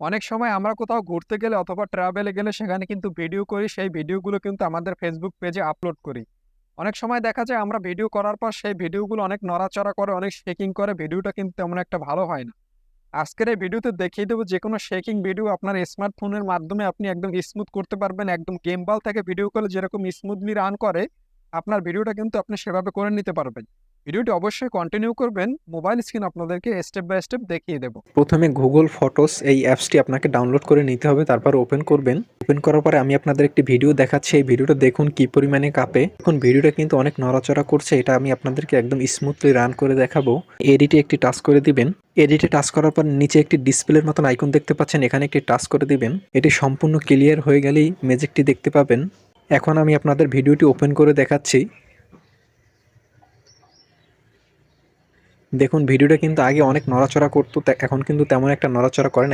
অনেক সময় আমরা কোথাও ঘুরতে গেলে অথবা ট্রাভেলে গেলে সেখানে কিন্তু ভিডিও করি। সেই ভিডিওগুলো কিন্তু আমাদের Facebook পেজে আপলোড করি। অনেক সময় দেখা যায় আমরা ভিডিও করার পর সেই ভিডিওগুলো অনেক নড়াচড়া করে, অনেক শেকিং করে। ভিডিওটা কিন্তু তেমন একটা ভালো হয় না। আজকের এই ভিডিওতে দেখিয়ে দেব যেকোনো শেকিং ভিডিও আপনার স্মার্টফোনের মাধ্যমে আপনি একদম স্মুথ করতে পারবেন। একদম গেমবাল থেকে ভিডিও কলে যেরকম স্মুথলি রান করে, আপনার ভিডিওটা কিন্তু আপনি সেভাবে করে নিতে পারবেন। ভিডিওটি অবশ্যই কন্টিনিউ করবেন। মোবাইল স্ক্রিন আপনাদেরকে স্টেপ বাই স্টেপ দেখিয়ে দেব। প্রথমে গুগল ফটোস এই অ্যাপসটি আপনাকে ডাউনলোড করে নিতে হবে, তারপর ওপেন করবেন। ওপেন করার পরে আমি আপনাদের একটি ভিডিও দেখাচ্ছি, এই ভিডিওটা দেখুন কি পরিমাণে কাঁপে। এখন ভিডিওটা কিন্তু অনেক নড়াচড়া করছে, এটা আমি আপনাদেরকে একদম স্মুথলি রান করে দেখাবো। এডিটে একটি টাচ করে দিবেন। এডিটে টাচ করার পর নিচে একটি ডিসপ্লের মতন আইকন দেখতে পাচ্ছেন, এখানে একটি টাচ করে দিবেন। এটি সম্পূর্ণ ক্লিয়ার হয়ে গেলেই ম্যাজিকটি দেখতে পাবেন। এখন আমি আপনাদের ভিডিওটি ওপেন করে দেখাচ্ছি। দেখুন ভিডিওটা কিন্তু আগে অনেক নড়াচড়া করতো, এখন কিন্তু তেমন একটা নড়াচড়া করে না।